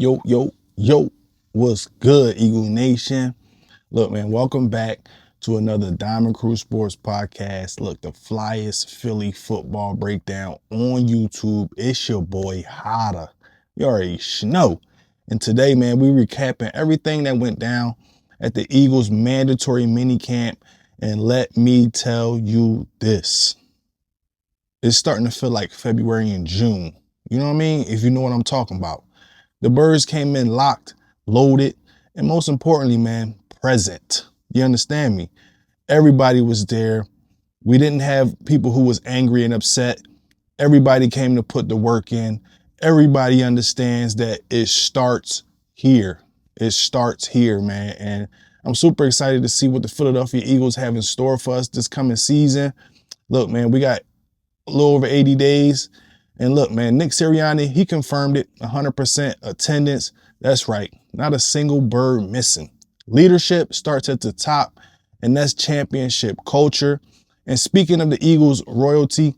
Yo, what's good, Eagle Nation? Look, man, welcome back to another Diamond Crew Sports podcast. Look, the flyest Philly football breakdown on YouTube. It's your boy, Hotta. You already know. And today, man, we recapping everything that went down at the Eagles' mandatory minicamp. And let me tell you this. It's starting to feel like February and June. You know what I mean? If you know what I'm talking about. The birds came in locked, loaded, and most importantly, man, present. You understand me? Everybody was there. We didn't have people who was angry and upset. Everybody came to put the work in. Everybody understands that it starts here. It starts here, man. And I'm super excited to see what the Philadelphia Eagles have in store for us this coming season. Look, man, we got a little over 80 days. And look, man, Nick Sirianni, he confirmed it, 100% attendance. That's right, not a single bird missing. Leadership starts at the top, and that's championship culture. And speaking of the Eagles royalty,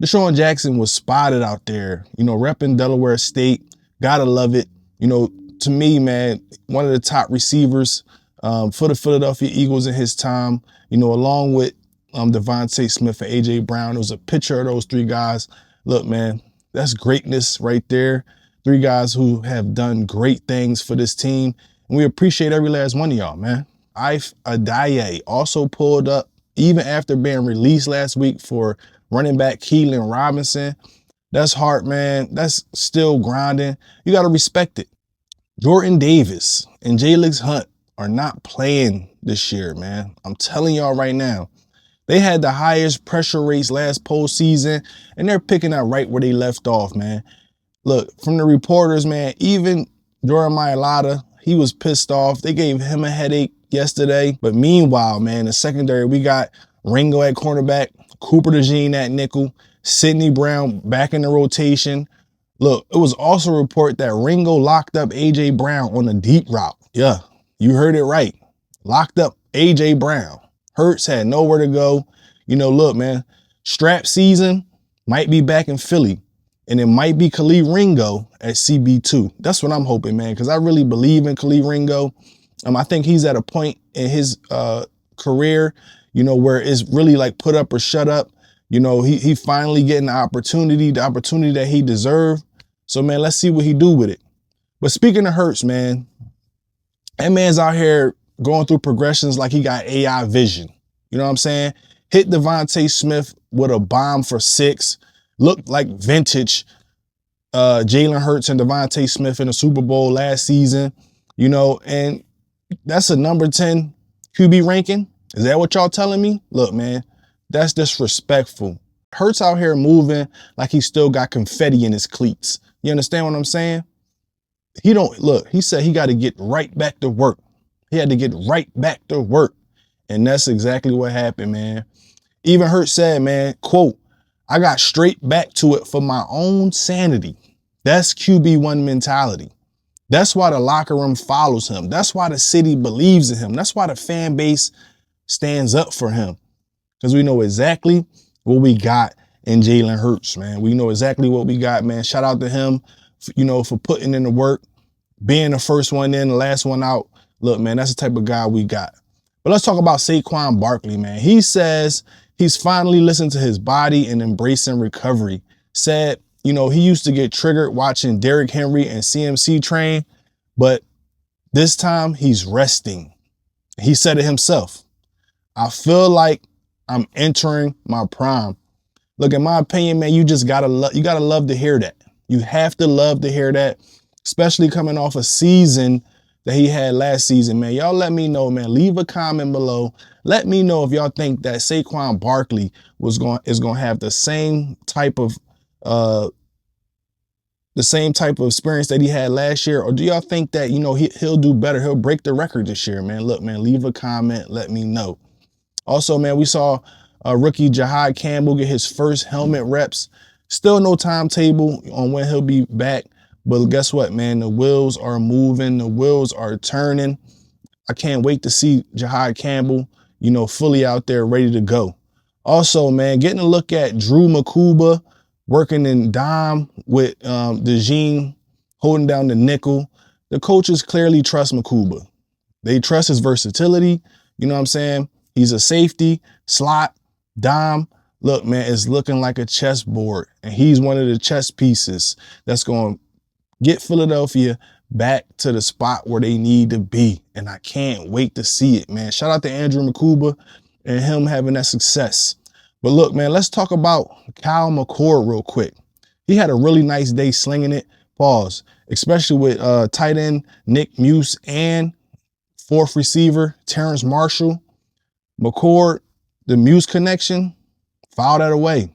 Deshaun Jackson was spotted out there, repping Delaware State. Gotta love it. To me, man, one of the top receivers for the Philadelphia Eagles in his time, along with Devonta Smith and A.J. Brown. It was a picture of those three guys. Look, man, that's greatness right there. Three guys who have done great things for this team. And we appreciate every last one of y'all, man. Ife Adaye also pulled up even after being released last week for running back Kelee Robinson. That's hard, man. That's still grinding. You got to respect it. Jordan Davis and Jalyx Hunt are not playing this year, man. I'm telling y'all right now. They had the highest pressure rates last postseason, and they're picking up right where they left off, man. Look, from the reporters, man, even Jordan Mailata, he was pissed off. They gave him a headache yesterday. But meanwhile, man, the secondary, we got Ringo at cornerback, Cooper DeJean at nickel, Sidney Brown back in the rotation. Look, it was also a report that Ringo locked up A.J. Brown on a deep route. Yeah, you heard it right. Locked up A.J. Brown. Hurts had nowhere to go. Look, man, strap season might be back in Philly, and it might be Kelee Ringo at CB2. That's what I'm hoping, man, because I really believe in Kelee Ringo. I think he's at a point in his career, where it's really like put up or shut up. He finally getting the opportunity that he deserved. So, man, let's see what he do with it. But speaking of Hurts, man, that man's out here going through progressions like he got AI vision. You know what I'm saying? Hit Devonta Smith with a bomb for 6. Looked like vintage Jalen Hurts and Devonta Smith in the Super Bowl last season. And that's a number 10 QB ranking. Is that what y'all telling me? Look, man, that's disrespectful. Hurts out here moving like he still got confetti in his cleats. You understand what I'm saying? He said he got to get right back to work. He had to get right back to work. And that's exactly what happened, man. Even Hurts said, man, quote, I got straight back to it for my own sanity. That's QB1 mentality. That's why the locker room follows him. That's why the city believes in him. That's why the fan base stands up for him. Because we know exactly what we got in Jalen Hurts, man. We know exactly what we got, man. Shout out to him, for putting in the work, being the first one in, the last one out. Look, man, that's the type of guy we got. But let's talk about Saquon Barkley, man. He says he's finally listened to his body and embracing recovery. Said, he used to get triggered watching Derrick Henry and CMC train, but this time he's resting. He said it himself. I feel like I'm entering my prime. Look, in my opinion, man, you gotta love to hear that. You have to love to hear that, especially coming off a season that he had last season, man. Y'all let me know, man. Leave a comment below. Let me know if y'all think that Saquon Barkley is going to have the same type of experience that he had last year, or do y'all think that he'll do better? He'll break the record this year, man. Look, man, leave a comment. Let me know. Also, man, we saw rookie Jahad Campbell get his first helmet reps. Still no timetable on when he'll be back. But guess what, man? The wheels are moving. The wheels are turning. I can't wait to see Jahad Campbell, fully out there ready to go. Also, man, getting a look at Drew Makuba working in dime with DeJean holding down the nickel. The coaches clearly trust Mukuba. They trust his versatility. You know what I'm saying? He's a safety, slot, dime. Look, man, it's looking like a chessboard. And he's one of the chess pieces that's going to get Philadelphia back to the spot where they need to be. And I can't wait to see it, man. Shout out to Andrew Mukuba and him having that success. But look, man, let's talk about Kyle McCord real quick. He had a really nice day slinging it. Pause. Especially with tight end Nick Muse and fourth receiver Terrence Marshall. McCord, the Muse connection, file that away.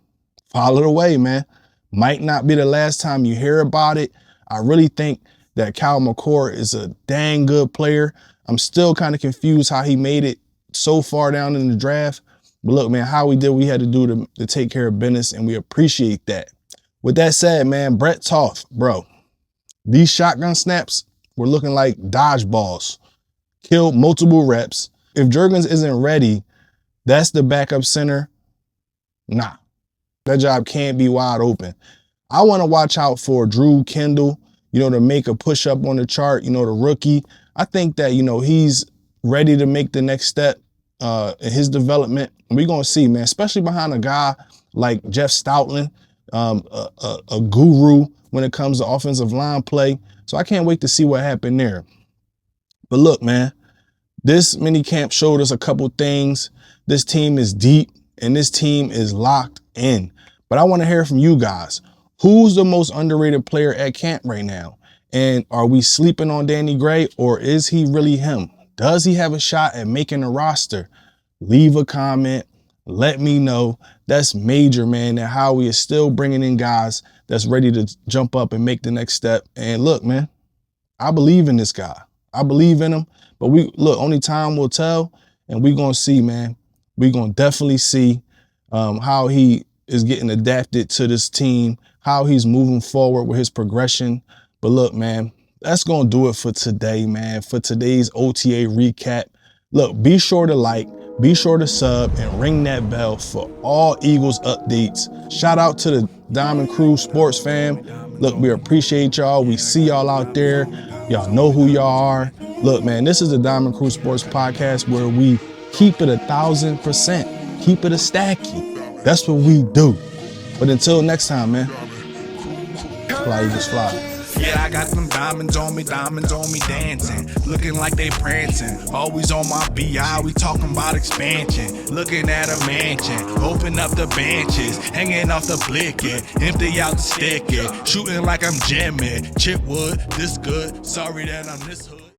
File it away, man. Might not be the last time you hear about it. I really think that Kyle McCord is a dang good player. I'm still kind of confused how he made it so far down in the draft. But look, man, how we did, we had to do to take care of business, and we appreciate that. With that said, man, Brett Toth, bro, these shotgun snaps were looking like dodgeballs. Killed multiple reps. If Jurgens isn't ready, that's the backup center. Nah, that job can't be wide open. I want to watch out for Drew Kendall, to make a push up on the chart, the rookie. I think that, he's ready to make the next step in his development. We're going to see, man, especially behind a guy like Jeff Stoutland, a guru when it comes to offensive line play. So I can't wait to see what happened there. But look, man, this mini camp showed us a couple things. This team is deep and this team is locked in. But I want to hear from you guys. Who's the most underrated player at camp right now? And are we sleeping on Danny Gray, or is he really him? Does he have a shot at making a roster? Leave a comment. Let me know. That's major, man, that Howie is still bringing in guys that's ready to jump up and make the next step. And look, man, I believe in this guy. I believe in him. But only time will tell, and we're going to see, man. We're going to definitely see how he is getting adapted to this team, how he's moving forward with his progression. But look, man, that's going to do it for today, man, for today's OTA recap. Look, be sure to like, be sure to sub, and ring that bell for all Eagles updates. Shout out to the Diamond Crew Sports fam. Look, we appreciate y'all. We see y'all out there. Y'all know who y'all are. Look, man, this is the Diamond Crew Sports Podcast where we keep it 1,000%. Keep it a stacky. That's what we do. But until next time, man, fly Eagles fly. Yeah, I got some diamonds on me dancing, looking like they prancing. Always on my BI, we talking about expansion. Looking at a mansion, open up the benches, hanging off the blicket, empty out the sticky, shooting like I'm Jimmy. Chipwood, this good, sorry that I'm this hood.